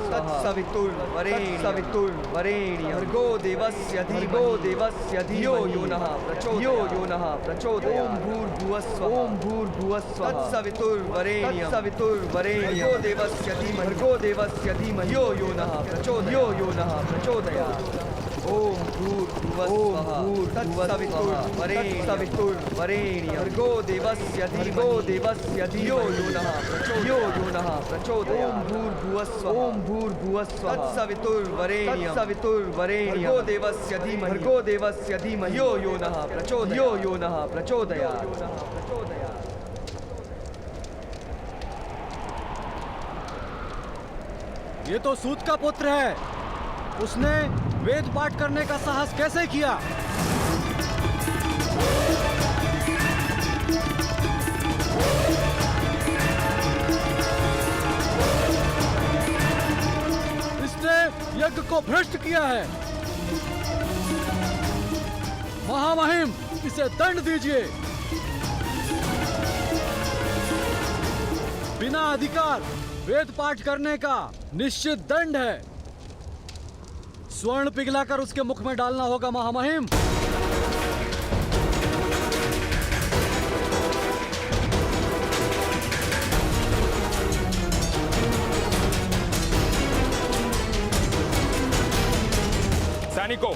तत्सवितुर्वरेण्यं भर्गो देवस्य धियो यो नः प्रचोदयात्। ओम भूर्भुवस्सुवः तत्सवितुर्वरेण्यं भर्गो देवस्य धीमहि यो नः प्रचोदयात्। ओम भूर्भुवस्सुवः तत्सवितुर्वरेण्यं भर्गो देवस्य धियो यो नः प्रचोदयात्। ओम भूर्भुवस्सुवः तत्सवितुर्वरेण्यं भर्गो देवस्य धीमहि यो नः प्रचोदयात्। ये तो सूत का पुत्र है। उसने वेद पाठ करने का साहस कैसे किया? इसने यज्ञ को भ्रष्ट किया है। महामहिम, इसे दंड दीजिए। बिना अधिकार वेद पाठ करने का निश्चित दंड है। स्वर्ण पिघलाकर उसके मुख में डालना होगा महामहिम। सैनिकों,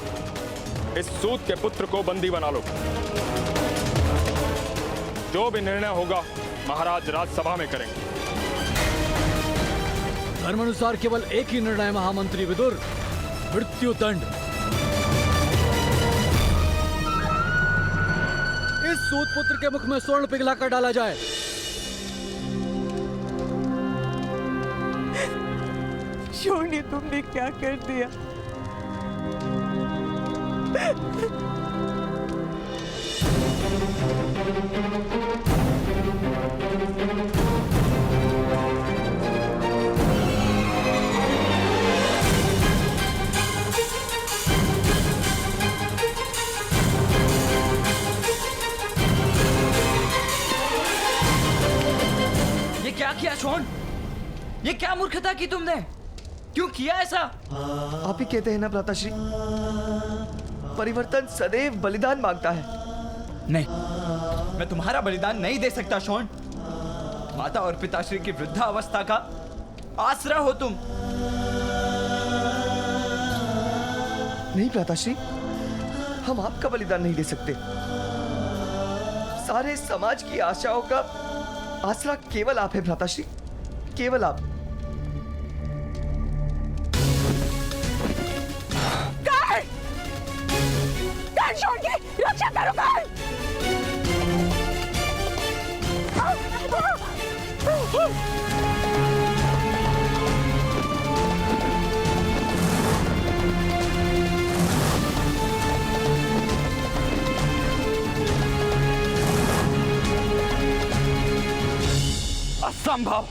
इस सूत के पुत्र को बंदी बना लो। जो भी निर्णय होगा महाराज राजसभा में करेंगे। धर्मानुसार केवल एक ही निर्णय महामंत्री विदुर, मृत्यु दंड। इस सूत पुत्र के मुख में स्वर्ण पिघलाकर डाला जाए। शोनी, तुमने क्या कर दिया? क्या किया शोन? ये क्या मूर्खता की तुमने? क्यों किया ऐसा? आप ही कहते हैं ना भ्राताश्री, परिवर्तन सदैव बलिदान मांगता है। नहीं, मैं तुम्हारा बलिदान नहीं दे सकता शोन। माता और पिताश्री की वृद्धावस्था का आसरा हो तुम। नहीं भ्राताश्री, हम आपका बलिदान नहीं दे सकते। सारे समाज की आशाओं का आसरा केवल आप है भ्राताश्री, केवल आप। छोड़ के रक्षा करो। असंभव!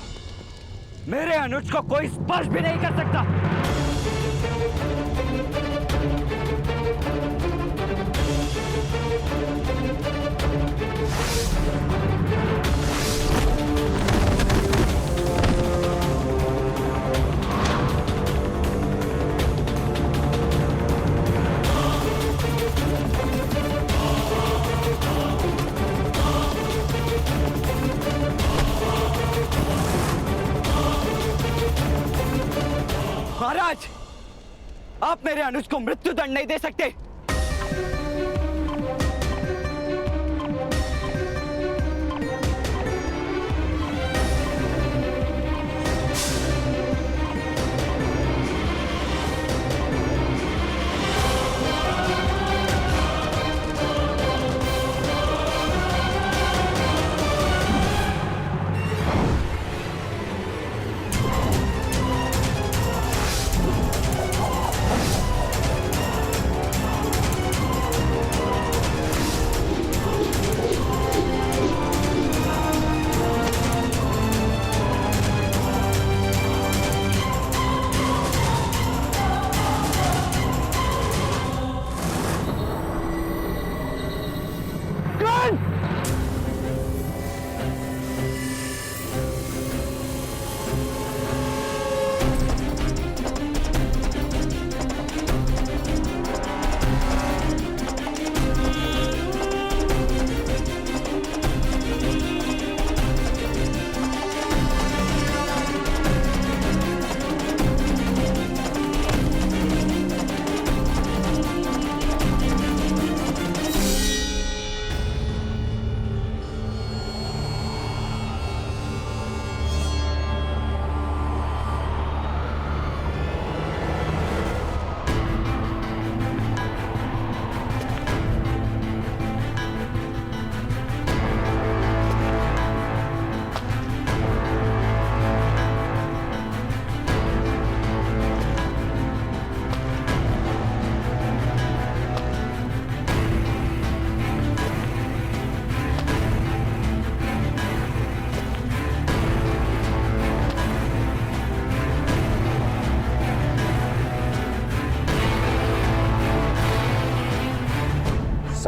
मेरे अनुज को कोई स्पर्श भी नहीं कर सकता। महाराज, आप मेरे अनुज को मृत्यु दंड नहीं दे सकते।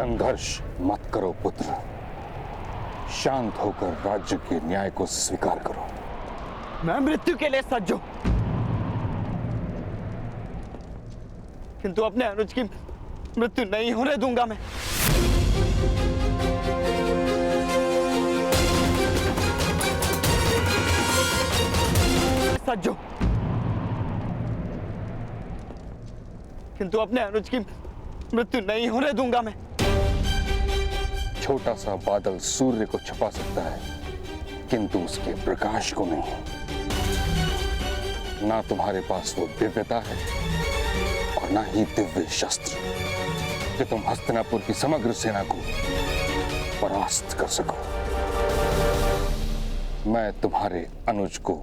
संघर्ष मत करो पुत्र, शांत होकर राज्य के न्याय को स्वीकार करो। मैं मृत्यु के लिए सज्ज हूं, किंतु अपने अनुज की मृत्यु नहीं होने दूंगा। मैं सज्ज हूं, किंतु अपने अनुज की मृत्यु नहीं होने दूंगा। मैं छोटा सा बादल सूर्य को छुपा सकता है, किंतु उसके प्रकाश को नहीं। ना तुम्हारे पास वो दिव्यता है और ना ही दिव्य शस्त्र कि तुम हस्तिनापुर की समग्र सेना को परास्त कर सको। मैं तुम्हारे अनुज को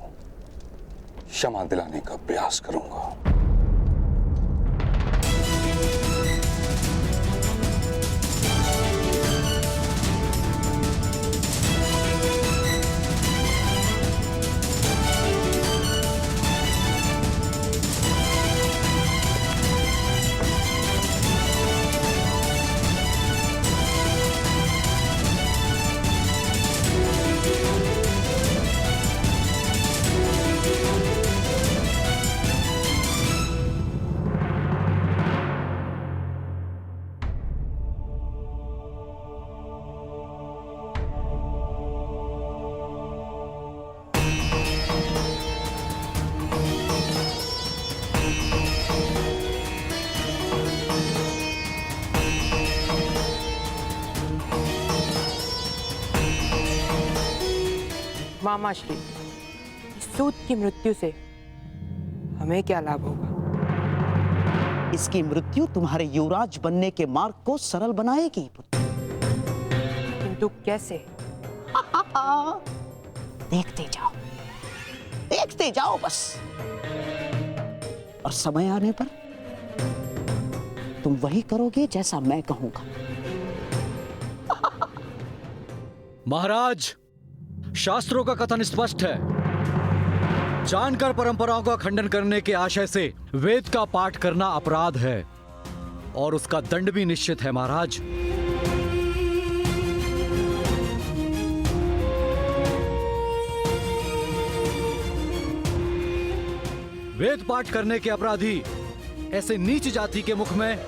क्षमा दिलाने का प्रयास करूंगा। मामा श्री, सूत की मृत्यु से हमें क्या लाभ होगा? इसकी मृत्यु तुम्हारे युवराज बनने के मार्ग को सरल बनाएगी पुत्र। किंतु कैसे? देखते जाओ बस, और समय आने पर तुम वही करोगे जैसा मैं कहूंगा। महाराज, शास्त्रों का कथन स्पष्ट है, जानकर परंपराओं का खंडन करने के आशय से वेद का पाठ करना अपराध है और उसका दंड भी निश्चित है। महाराज, वेद पाठ करने के अपराधी ऐसे नीच जाति के मुख में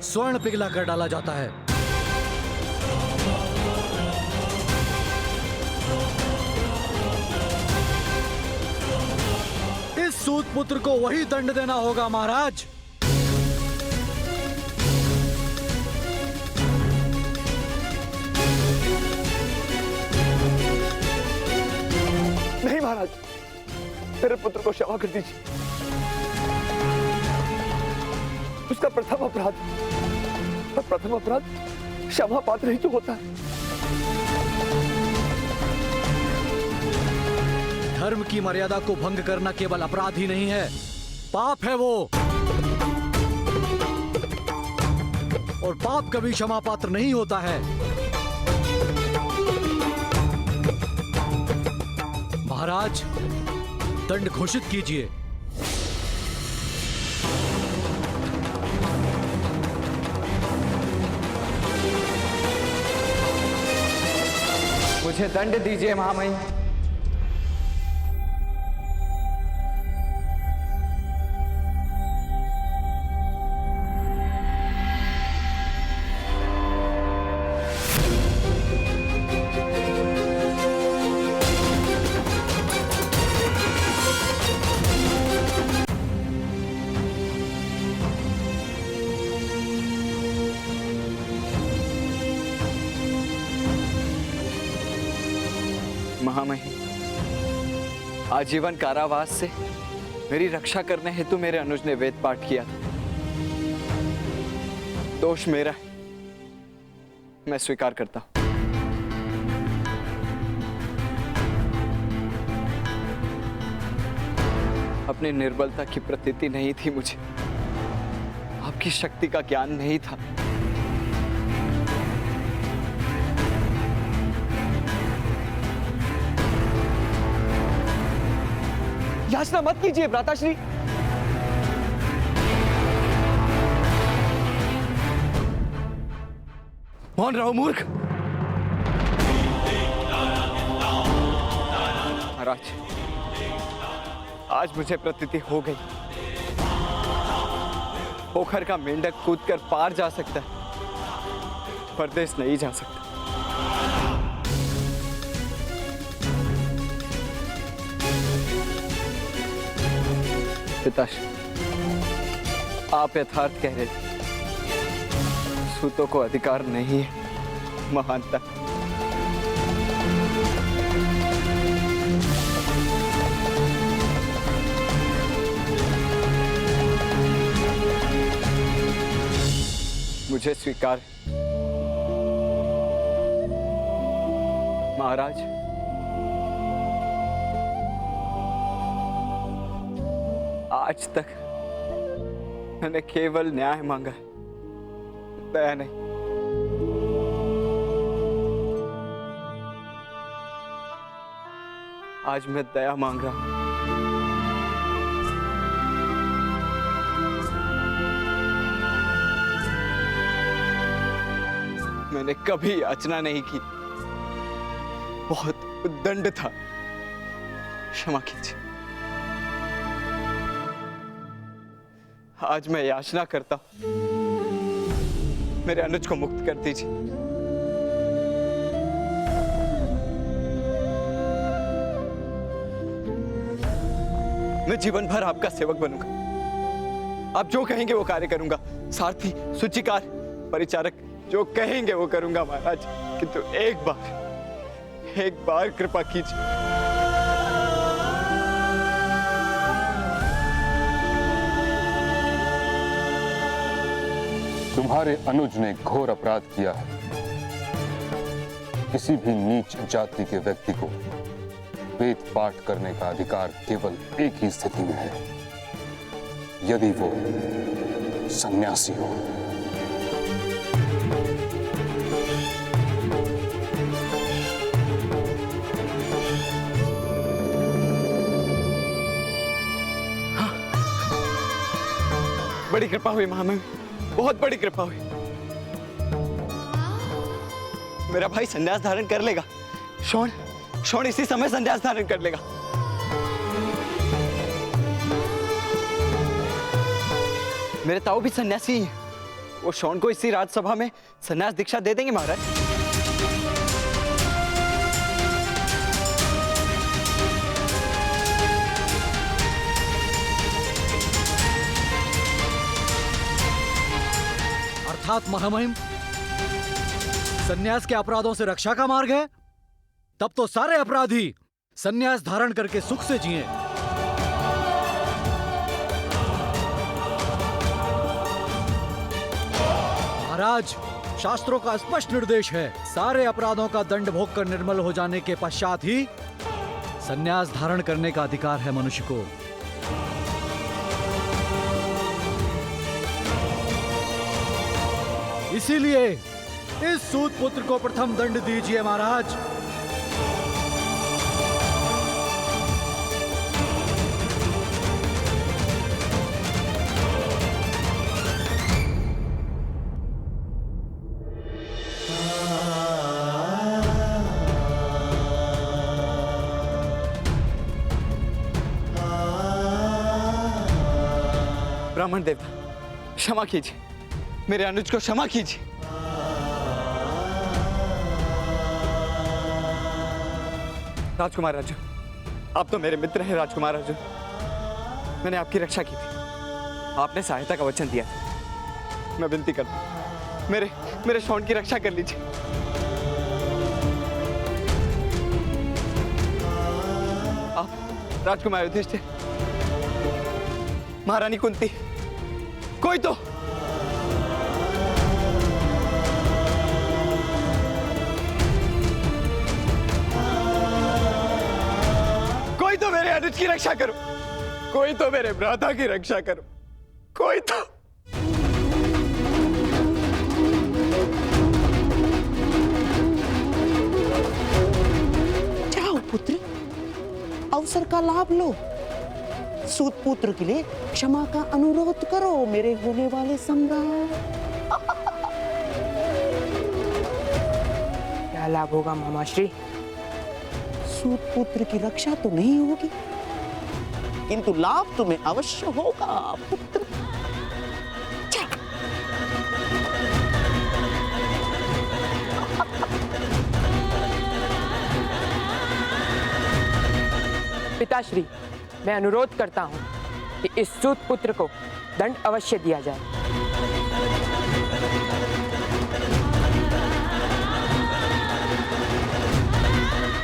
स्वर्ण पिघला कर डाला जाता है। इस सूत पुत्र को वही दंड देना होगा। महाराज, नहीं महाराज, मेरे पुत्र को क्षमा कर दीजिए। उसका प्रथम अपराध क्षमा पात्र ही तो होता है। धर्म की मर्यादा को भंग करना केवल अपराध ही नहीं है, पाप है वो, और पाप कभी क्षमा पात्र नहीं होता है। महाराज, दंड घोषित कीजिए। मुझे दंड दीजिए महामहिम। महामहिम, आजीवन कारावास से मेरी रक्षा करने हेतु मेरे अनुज ने वेद पाठ किया था। दोष मेरा है, मैं स्वीकार करता हूं। अपनी निर्बलता की प्रतीति नहीं थी मुझे, आपकी शक्ति का ज्ञान नहीं था। याचना मत कीजिए भ्राताश्री। मौन रहो मूर्ख। महाराज, आज मुझे प्रतीति हो गई, पोखर का मेंढक कूदकर पार जा सकता है, परदेश नहीं जा सकता। पिताश्री, आप यथार्थ कह रहे थे, सूतों को अधिकार नहीं है महानता। मुझे स्वीकार है। महाराज, आज तक मैंने केवल न्याय मांगा है, दया नहीं। आज मैं दया मांग रहा हूं। मैंने कभी याचना नहीं की, बहुत उद्दंड था, क्षमा कीजिए। आज मैं याचना करता हूं, मेरे अनुज को मुक्त कर दीजिए। मैं जीवन भर आपका सेवक बनूंगा, आप जो कहेंगे वो कार्य करूंगा, सारथी, सूचीकार, परिचारक जो कहेंगे वो करूंगा महाराज। किंतु एक बार कृपा कीजिए। तुम्हारे अनुज ने घोर अपराध किया है। किसी भी नीच जाति के व्यक्ति को वेद पाठ करने का अधिकार केवल एक ही स्थिति में है, यदि वो सन्यासी हो। बड़ी कृपा हुई महामहिम, बहुत बड़ी कृपा हुई। मेरा भाई संन्यास धारण कर लेगा। शोण इसी समय संन्यास धारण कर लेगा। मेरे ताऊ भी सन्यासी हैं, वो शोण को इसी राजसभा में संन्यास दीक्षा दे देंगे महाराज। अर्थात महामहिम, सन्यास के अपराधों से रक्षा का मार्ग है। तब तो सारे अपराधी सन्यास धारण करके सुख से जिएं। महाराज, शास्त्रों का स्पष्ट निर्देश है, सारे अपराधों का दंड भोग कर निर्मल हो जाने के पश्चात ही सन्यास धारण करने का अधिकार है मनुष्य को। इसीलिए इस सूत पुत्र को प्रथम दंड दीजिए महाराज। ब्राह्मण देवता, क्षमा कीजिए, मेरे अनुज को क्षमा कीजिए। राजकुमार अर्जुन, आप तो मेरे मित्र हैं राजकुमार अर्जुन। मैंने आपकी रक्षा की थी, आपने सहायता का वचन दिया था। मैं विनती करता हूं, मेरे शोण की रक्षा कर लीजिए। आप राजकुमार युधिष्ठिर, महारानी कुंती, कोई तो मेरे अनुज की रक्षा करो, कोई तो मेरे भ्राता की रक्षा करो, कोई तो। जाओ पुत्र, अवसर का लाभ लो। सूत पुत्र के लिए क्षमा का अनुरोध करो, मेरे होने वाले सम्राट। क्या लाभ होगा मामाश्री? सूत पुत्र की रक्षा तो नहीं होगी, किंतु लाभ तुम्हें अवश्य होगा पुत्र। पिताश्री, मैं अनुरोध करता हूँ कि इस सूत पुत्र को दंड अवश्य दिया जाए।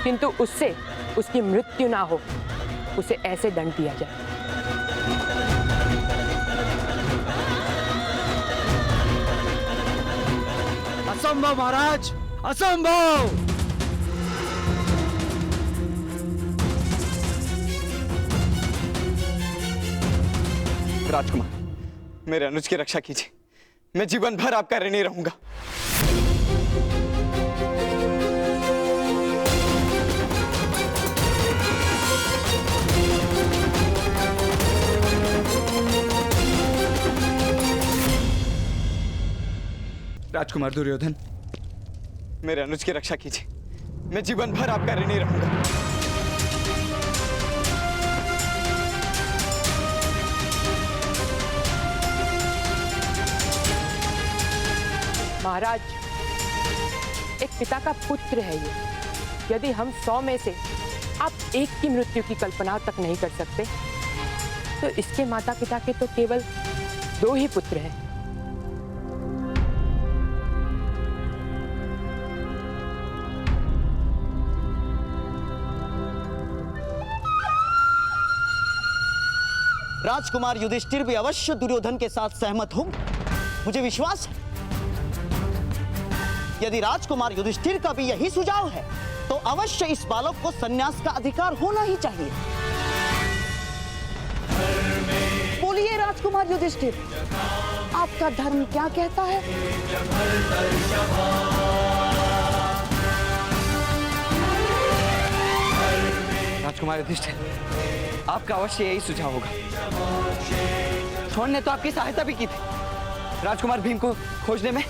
किंतु उससे उसकी मृत्यु ना हो, उसे ऐसे दंड दिया जाए। असंभव महाराज, असंभव। राजकुमार, मेरे अनुज की रक्षा कीजिए। मैं जीवन भर आपका ऋणी रहूंगा। राजकुमार दुर्योधन, मेरे अनुज की रक्षा कीजिए। मैं जीवन भर आपका ऋणी रहूंगा। महाराज, एक पिता का पुत्र है ये। यदि हम 100 में से आप एक की मृत्यु की कल्पना तक नहीं कर सकते, तो इसके माता पिता के तो केवल 2 ही पुत्र हैं। राजकुमार युधिष्ठिर भी अवश्य दुर्योधन के साथ सहमत होंगे, मुझे विश्वास है। यदि राजकुमार युधिष्ठिर का भी यही सुझाव है, तो अवश्य इस बालक को संन्यास का अधिकार होना ही चाहिए। बोलिए राजकुमार युधिष्ठिर, आपका धर्म क्या कहता है? राजकुमार युधिष्ठिर, आपका अवश्य यही सुझाव होगा। शोण ने तो आपकी सहायता भी की थी राजकुमार भीम को खोजने में।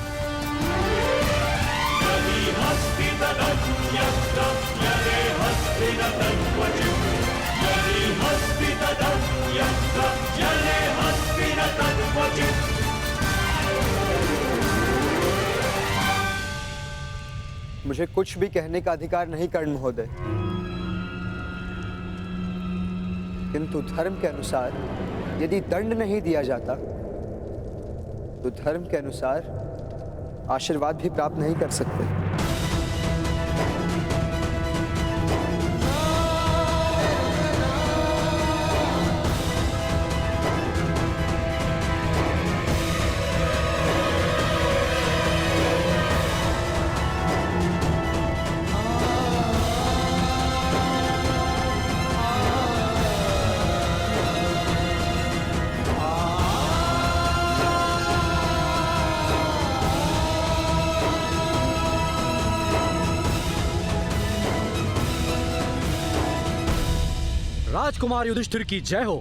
मुझे कुछ भी कहने का अधिकार नहीं कर्ण महोदय, किंतु धर्म के अनुसार यदि दंड नहीं दिया जाता, तो धर्म के अनुसार आशीर्वाद भी प्राप्त नहीं कर सकते। राजकुमार युधिष्ठिर की जय हो।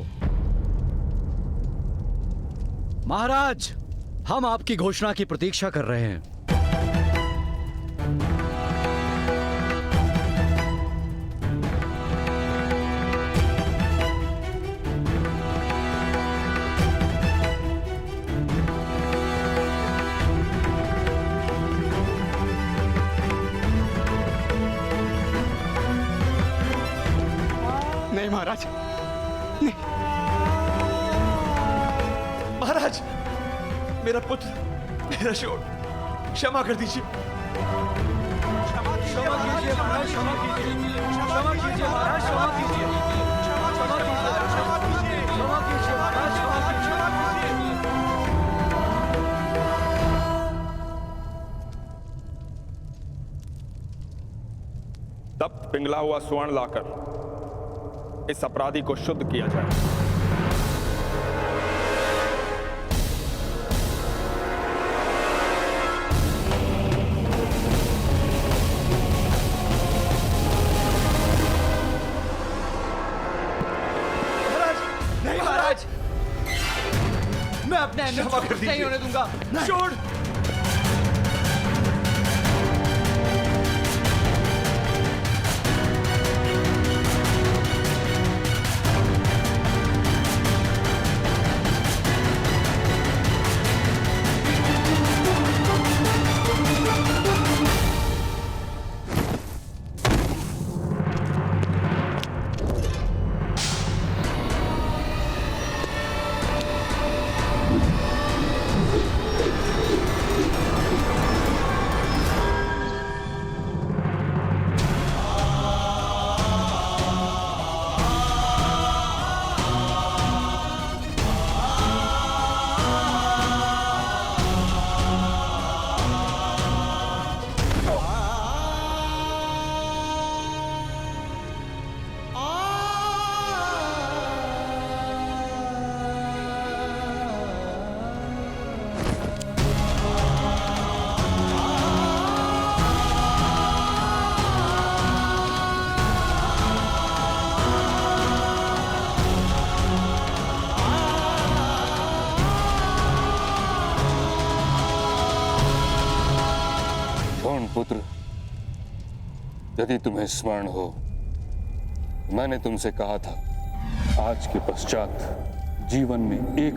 महाराज, हम आपकी घोषणा की प्रतीक्षा कर रहे हैं। नहीं महाराज, महाराज, मेरा पुत्र, मेरा शोण, क्षमा कर दीजिए। क्षमा कीजिए महाराज, क्षमा कीजिए, क्षमा कीजिए महाराज, क्षमा कीजिए, क्षमा कीजिए, क्षमा कीजिए महाराज, क्षमा कीजिए। तब पिघला हुआ स्वर्ण लाकर इस अपराधी को शुद्ध किया जाए। नहीं महाराज, मैं अपने अनुज नहीं होने दूंगा। शोण, स्वर्ण पुत्र, यदि तुम्हें स्मरण हो, मैंने तुमसे कहा था आज के पश्चात जीवन में एक